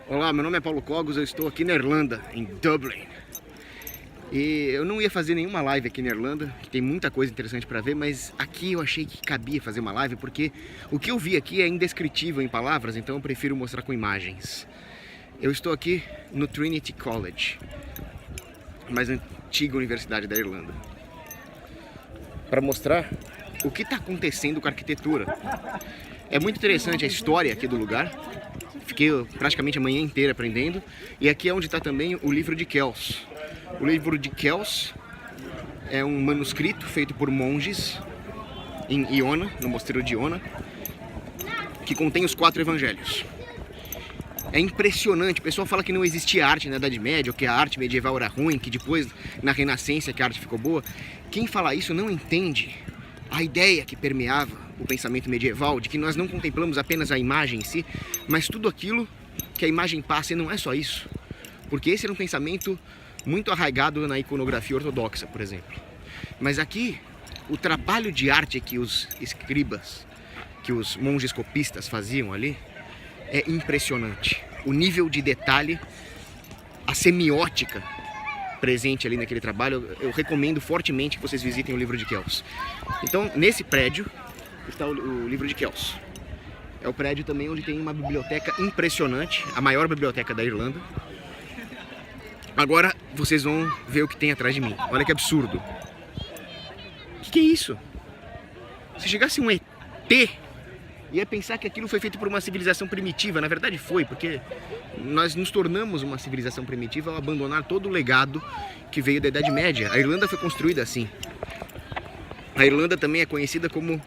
Olá, meu nome é Paulo Cogos, eu estou aqui na Irlanda, em Dublin. E eu não ia fazer nenhuma live aqui na Irlanda, que tem muita coisa interessante para ver, mas aqui eu achei que cabia fazer uma live, porque o que eu vi aqui é indescritível em palavras, então eu prefiro mostrar com imagens. Eu estou aqui no Trinity College, a mais antiga universidade da Irlanda, para mostrar o que está acontecendo com a arquitetura. É muito interessante a história aqui do lugar. Fiquei praticamente a manhã inteira aprendendo. E aqui é onde está também o livro de Kells. O livro de Kells é um manuscrito feito por monges em Iona, no mosteiro de Iona, que contém os 4 evangelhos. É impressionante. O pessoal fala que não existia arte na Idade Média, ou que a arte medieval era ruim, que depois, na Renascença, que a arte ficou boa. Quem fala isso não entende a ideia que permeava o pensamento medieval, de que nós não contemplamos apenas a imagem em si, mas tudo aquilo que a imagem passa, e não é só isso. Porque esse era um pensamento muito arraigado na iconografia ortodoxa, por exemplo. Mas aqui, o trabalho de arte que os escribas, que os monges copistas faziam ali, é impressionante. O nível de detalhe, a semiótica presente ali naquele trabalho, eu recomendo fortemente que vocês visitem o livro de Kells. Então, nesse prédio está o livro de Kells. É o prédio também onde tem uma biblioteca impressionante, a maior biblioteca da Irlanda. Agora vocês vão ver o que tem atrás de mim. Olha que absurdo. O que é isso? Se chegasse um ET, ia pensar que aquilo foi feito por uma civilização primitiva. Na verdade foi, porque nós nos tornamos uma civilização primitiva ao abandonar todo o legado que veio da Idade Média. A Irlanda foi construída assim. A Irlanda também é conhecida como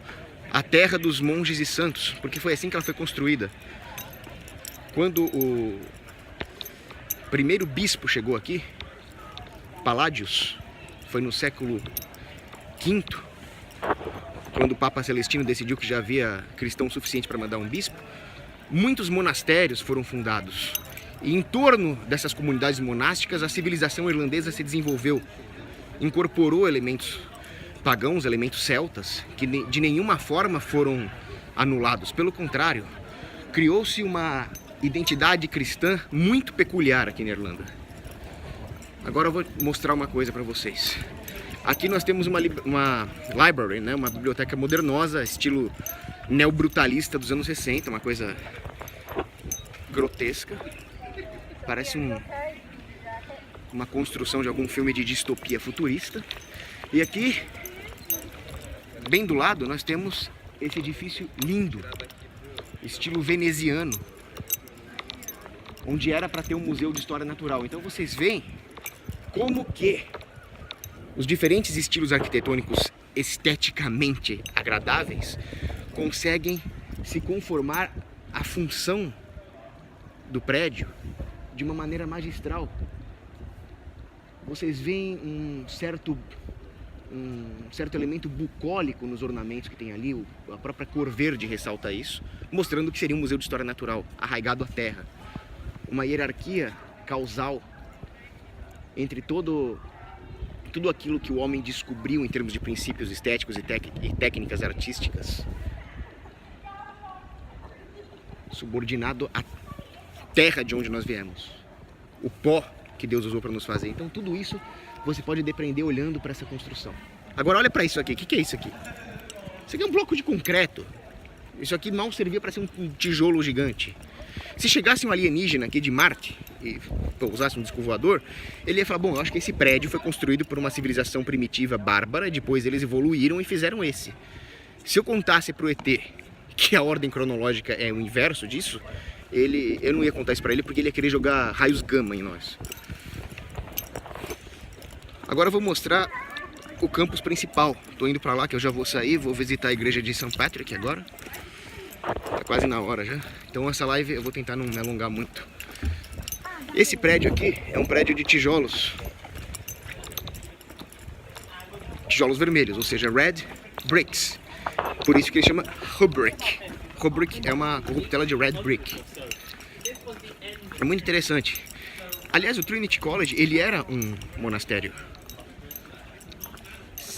a terra dos monges e santos, porque foi assim que ela foi construída. Quando o primeiro bispo chegou aqui, Paládios, foi no século V, quando o Papa Celestino decidiu que já havia cristão suficiente para mandar um bispo, muitos monastérios foram fundados. E em torno dessas comunidades monásticas, a civilização irlandesa se desenvolveu, incorporou elementos pagãos, elementos celtas, que de nenhuma forma foram anulados. Pelo contrário, criou-se uma identidade cristã muito peculiar aqui na Irlanda. Agora eu vou mostrar uma coisa para vocês. Aqui nós temos uma library, né? Uma biblioteca modernosa, estilo neobrutalista dos anos 60, uma coisa grotesca. Parece uma construção de algum filme de distopia futurista. E aqui, bem do lado, nós temos esse edifício lindo, estilo veneziano, onde era para ter um museu de história natural. Então vocês veem como que os diferentes estilos arquitetônicos esteticamente agradáveis conseguem se conformar à função do prédio de uma maneira magistral. Vocês veem um certo elemento bucólico nos ornamentos que tem ali, a própria cor verde ressalta isso, mostrando que seria um museu de história natural, arraigado à terra. Uma hierarquia causal entre tudo aquilo que o homem descobriu em termos de princípios estéticos e técnicas artísticas, subordinado à terra de onde nós viemos, o pó que Deus usou para nos fazer. Então tudo isso você pode depreender olhando para essa construção. Agora olha para isso aqui. O que é isso aqui? Isso aqui é um bloco de concreto. Isso aqui mal servia para ser um tijolo gigante. Se chegasse um alienígena aqui de Marte e pousasse um disco voador, ele ia falar, bom, eu acho que esse prédio foi construído por uma civilização primitiva bárbara, depois eles evoluíram e fizeram esse. Se eu contasse pro ET que a ordem cronológica é o inverso disso, eu não ia contar isso para ele, porque ele ia querer jogar raios gama em nós. Agora eu vou mostrar o campus principal. Tô indo para lá, que eu já vou sair, vou visitar a igreja de St. Patrick agora. Tá quase na hora já. Então essa live eu vou tentar não me alongar muito. Esse prédio aqui é um prédio de tijolos. Tijolos vermelhos, ou seja, red bricks. Por isso que ele chama Rubric. Rubric é uma corruptela de red brick. É muito interessante. Aliás, o Trinity College, ele era um monastério.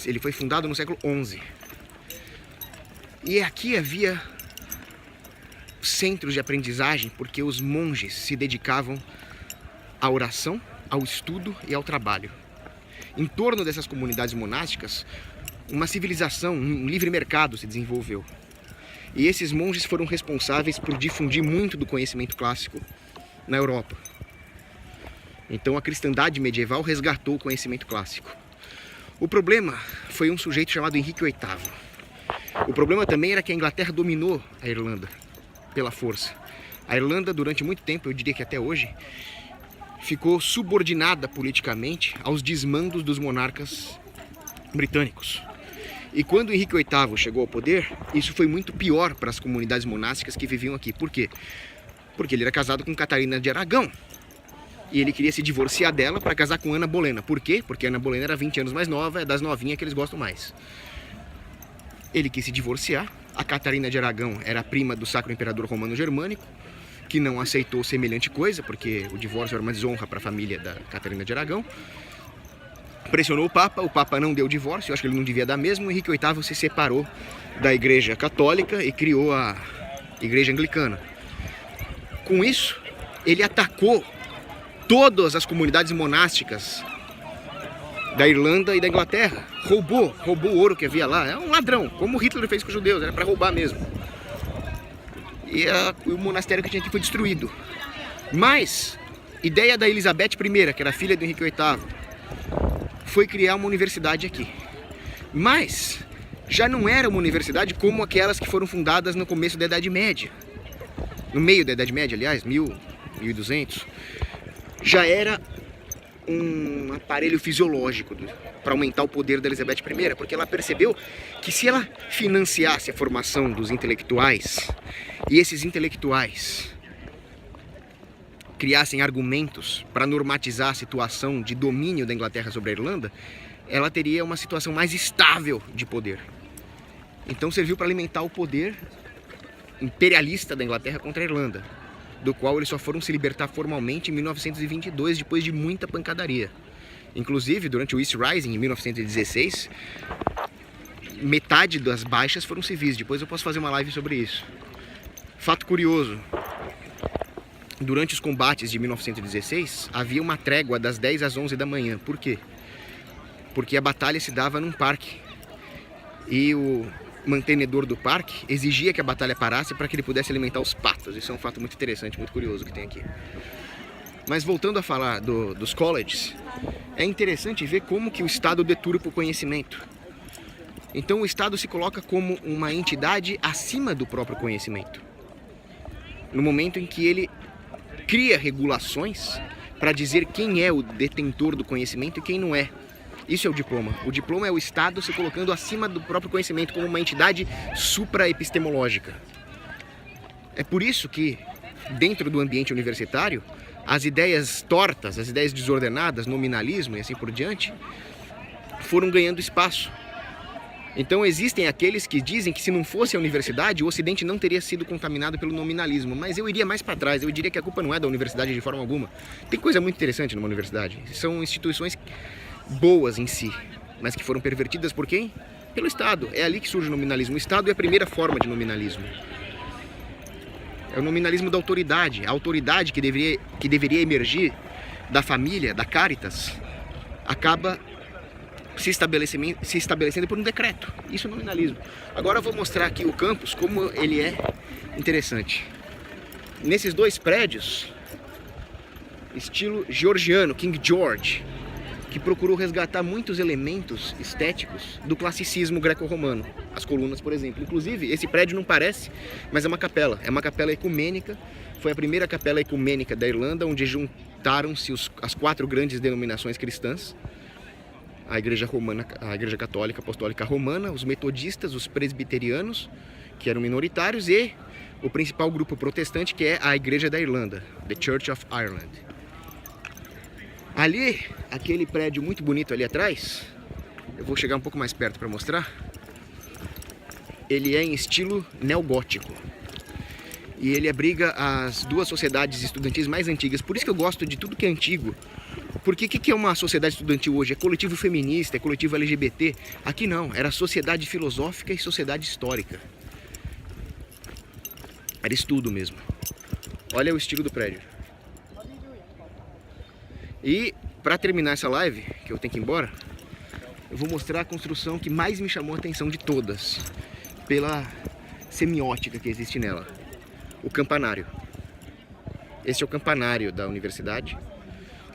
Ele foi fundado no século XI. E aqui havia centros de aprendizagem porque os monges se dedicavam à oração, ao estudo e ao trabalho. Em torno dessas comunidades monásticas, uma civilização, um livre mercado se desenvolveu. E esses monges foram responsáveis por difundir muito do conhecimento clássico na Europa. Então a cristandade medieval resgatou o conhecimento clássico. O problema foi um sujeito chamado Henrique VIII. O problema também era que a Inglaterra dominou a Irlanda pela força. A Irlanda, durante muito tempo, eu diria que até hoje, ficou subordinada politicamente aos desmandos dos monarcas britânicos. E quando Henrique VIII chegou ao poder, isso foi muito pior para as comunidades monásticas que viviam aqui. Por quê? Porque ele era casado com Catarina de Aragão. E ele queria se divorciar dela para casar com Ana Bolena. Por quê? Porque Ana Bolena era 20 anos mais nova, é das novinhas que eles gostam mais. Ele quis se divorciar. A Catarina de Aragão era prima do Sacro Imperador Romano Germânico, que não aceitou semelhante coisa, porque o divórcio era uma desonra para a família da Catarina de Aragão. Pressionou o Papa não deu o divórcio, eu acho que ele não devia dar mesmo. O Henrique VIII se separou da Igreja Católica e criou a Igreja Anglicana. Com isso, ele atacou todas as comunidades monásticas da Irlanda e da Inglaterra. Roubou o ouro que havia lá. É um ladrão, como Hitler fez com os judeus, era para roubar mesmo. E o monastério que tinha aqui foi destruído. Mas, ideia da Elizabeth I, que era filha do Henrique VIII, foi criar uma universidade aqui. Mas já não era uma universidade como aquelas que foram fundadas no começo da Idade Média. No meio da Idade Média, aliás, 1200. Já era um aparelho fisiológico para aumentar o poder da Elizabeth I, porque ela percebeu que se ela financiasse a formação dos intelectuais, e esses intelectuais criassem argumentos para normatizar a situação de domínio da Inglaterra sobre a Irlanda, ela teria uma situação mais estável de poder. Então serviu para alimentar o poder imperialista da Inglaterra contra a Irlanda, do qual eles só foram se libertar formalmente em 1922, depois de muita pancadaria. Inclusive, durante o East Rising, em 1916, metade das baixas foram civis. Depois eu posso fazer uma live sobre isso. Fato curioso: durante os combates de 1916, havia uma trégua das 10 às 11 da manhã. Por quê? Porque a batalha se dava num parque. E o mantenedor do parque exigia que a batalha parasse para que ele pudesse alimentar os patos. Isso é um fato muito interessante, muito curioso que tem aqui. Mas voltando a falar dos colleges, é interessante ver como que o Estado deturpa o conhecimento. Então o Estado se coloca como uma entidade acima do próprio conhecimento. No momento em que ele cria regulações para dizer quem é o detentor do conhecimento e quem não é. Isso é o diploma. O diploma é o Estado se colocando acima do próprio conhecimento como uma entidade supra-epistemológica. É por isso que, dentro do ambiente universitário, as ideias tortas, as ideias desordenadas, nominalismo e assim por diante, foram ganhando espaço. Então existem aqueles que dizem que se não fosse a universidade, o Ocidente não teria sido contaminado pelo nominalismo. Mas eu iria mais para trás, eu diria que a culpa não é da universidade de forma alguma. Tem coisa muito interessante numa universidade. São instituições boas em si, mas que foram pervertidas por quem? Pelo Estado. É ali que surge o nominalismo. O Estado é a primeira forma de nominalismo. É o nominalismo da autoridade. A autoridade que deveria emergir da família, da caritas, acaba se estabelecendo por um decreto. Isso é nominalismo. Agora eu vou mostrar aqui o campus, como ele é interessante. Nesses dois prédios, estilo georgiano, King George, que procurou resgatar muitos elementos estéticos do classicismo greco-romano. As colunas, por exemplo. Inclusive, esse prédio não parece, mas é uma capela. É uma capela ecumênica. Foi a primeira capela ecumênica da Irlanda, onde juntaram-se as 4 grandes denominações cristãs. A Igreja Romana, a Igreja Católica Apostólica Romana, os metodistas, os presbiterianos, que eram minoritários, e o principal grupo protestante, que é a Igreja da Irlanda, The Church of Ireland. Ali, aquele prédio muito bonito ali atrás, eu vou chegar um pouco mais perto para mostrar, ele é em estilo neogótico. E ele abriga as 2 sociedades estudantis mais antigas. Por isso que eu gosto de tudo que é antigo. Porque o que é uma sociedade estudantil hoje? É coletivo feminista, é coletivo LGBT. Aqui não, era sociedade filosófica e sociedade histórica. Era estudo mesmo. Olha o estilo do prédio. E para terminar essa live, que eu tenho que ir embora, eu vou mostrar a construção que mais me chamou a atenção de todas, pela semiótica que existe nela. O campanário. Este é o campanário da universidade,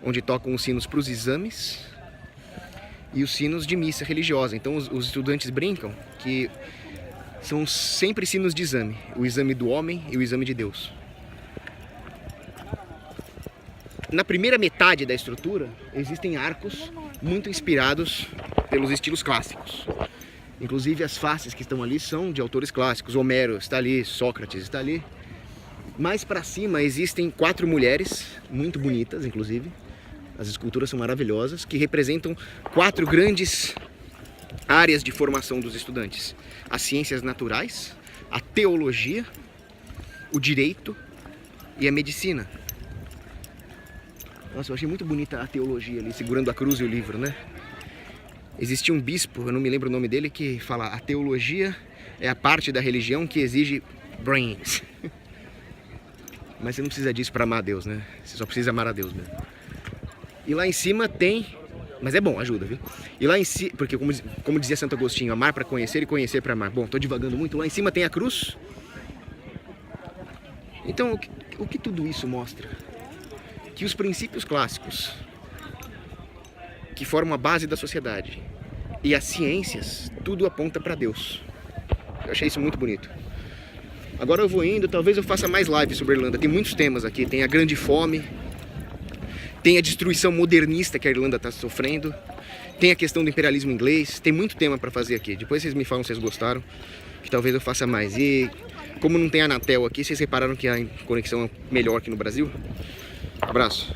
onde tocam os sinos para os exames e os sinos de missa religiosa. Então os estudantes brincam que são sempre sinos de exame. O exame do homem e o exame de Deus. Na primeira metade da estrutura, existem arcos muito inspirados pelos estilos clássicos. Inclusive as faces que estão ali são de autores clássicos. Homero está ali, Sócrates está ali. Mais para cima existem 4 mulheres, muito bonitas inclusive. As esculturas são maravilhosas, que representam 4 grandes áreas de formação dos estudantes. As ciências naturais, a teologia, o direito e a medicina. Nossa, eu achei muito bonita a teologia ali, segurando a cruz e o livro, né? Existia um bispo, eu não me lembro o nome dele, que fala: a teologia é a parte da religião que exige brains. Mas você não precisa disso para amar a Deus, né? Você só precisa amar a Deus mesmo. E lá em cima tem... Mas é bom, ajuda, viu? E lá em cima... Porque como dizia Santo Agostinho, amar para conhecer e conhecer para amar. Bom, tô divagando muito. Lá em cima tem a cruz. Então, o que tudo isso mostra? Que os princípios clássicos, que formam a base da sociedade, e as ciências, tudo aponta para Deus. Eu achei isso muito bonito. Agora eu vou indo, talvez eu faça mais lives sobre a Irlanda. Tem muitos temas aqui, tem a grande fome, tem a destruição modernista que a Irlanda está sofrendo, tem a questão do imperialismo inglês, tem muito tema para fazer aqui. Depois vocês me falam se vocês gostaram, que talvez eu faça mais. E como não tem Anatel aqui, vocês repararam que a conexão é melhor aqui no Brasil? Abraço.